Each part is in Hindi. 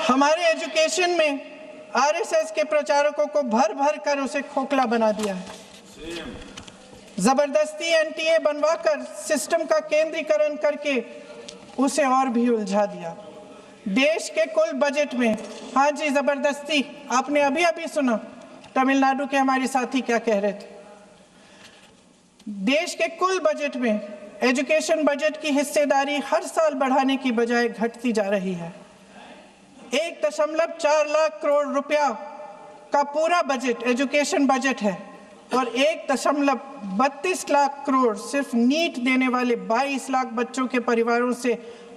हमारे एजुकेशन में आरएसएस के प्रचारकों को भर भर कर उसे खोखला बना दिया है। जबरदस्ती एनटीए बनवाकर सिस्टम का केंद्रीकरण करके उसे और भी उलझा दिया। देश के कुल बजट में, हाँ जी जबरदस्ती, आपने अभी अभी सुना तमिलनाडु के हमारे साथी क्या कह रहे थे। देश के कुल बजट में एजुकेशन बजट की हिस्सेदारी हर साल बढ़ाने की बजाय घटती जा रही है। 1.4 लाख करोड़ रुपया का पूरा बजट एजुकेशन बजट है और 1.32 लाख करोड़ सिर्फ नीट देने वाले 22 लाख बच्चों के परिवारों से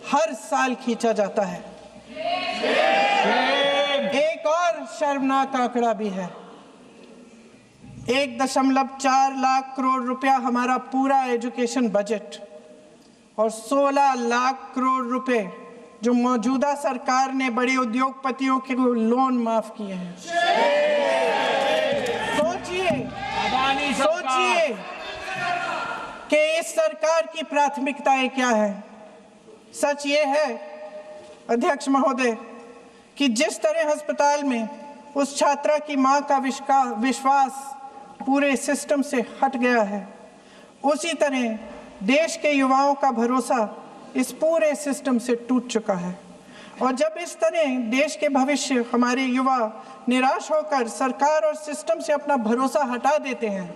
हर साल खींचा जाता है। एक और शर्मनाक आंकड़ा भी है। 1.4 लाख करोड़ रुपया हमारा पूरा एजुकेशन बजट और 16 लाख करोड़ रुपए जो मौजूदा सरकार ने बड़े उद्योगपतियों के लोन माफ किए हैं। सोचिए कि इस सरकार की प्राथमिकताएं क्या है। सच ये है अध्यक्ष महोदय कि जिस तरह अस्पताल में उस छात्रा की मां का विश्वास पूरे सिस्टम से हट गया है, उसी तरह देश के युवाओं का भरोसा इस पूरे सिस्टम से टूट चुका है। और जब इस तरह देश के भविष्य हमारे युवा निराश होकर सरकार और सिस्टम से अपना भरोसा हटा देते हैं,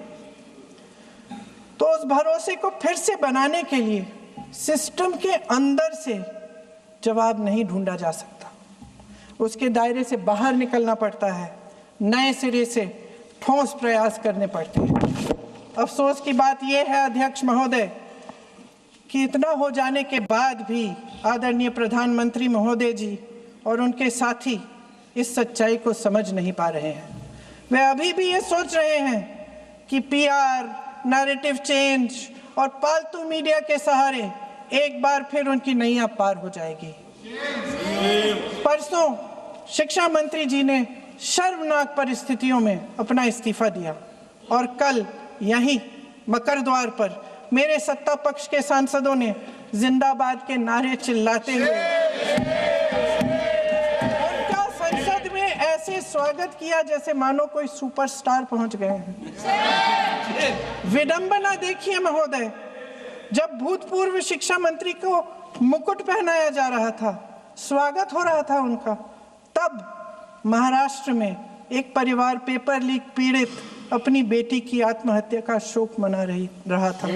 तो उस भरोसे को फिर से बनाने के लिए सिस्टम के अंदर से जवाब नहीं ढूंढा जा सकता। उसके दायरे से बाहर निकलना पड़ता है, नए सिरे से ठोस प्रयास करने पड़ते हैं। अफसोस की बात यह है अध्यक्ष महोदय कि इतना हो जाने के बाद भी आदरणीय प्रधानमंत्री महोदय जी और उनके साथी इस सच्चाई को समझ नहीं पा रहे हैं। वे अभी भी ये सोच रहे हैं कि पीआर, नैरेटिव चेंज और पालतू मीडिया के सहारे एक बार फिर उनकी नैया पार हो जाएगी। परसों शिक्षा मंत्री जी ने शर्मनाक परिस्थितियों में अपना इस्तीफा दिया और कल यहीं मकर द्वार पर मेरे सत्ता पक्ष के सांसदों ने जिंदाबाद के नारे चिल्लाते हुए उनका संसद में ऐसे स्वागत किया जैसे मानो कोई सुपरस्टार पहुंच गए हैं। विडंबना देखिए महोदय, जब भूतपूर्व शिक्षा मंत्री को मुकुट पहनाया जा रहा था, स्वागत हो रहा था उनका, तब महाराष्ट्र में एक परिवार पेपर लीक पीड़ित अपनी बेटी की आत्महत्या का शोक मना रहा था।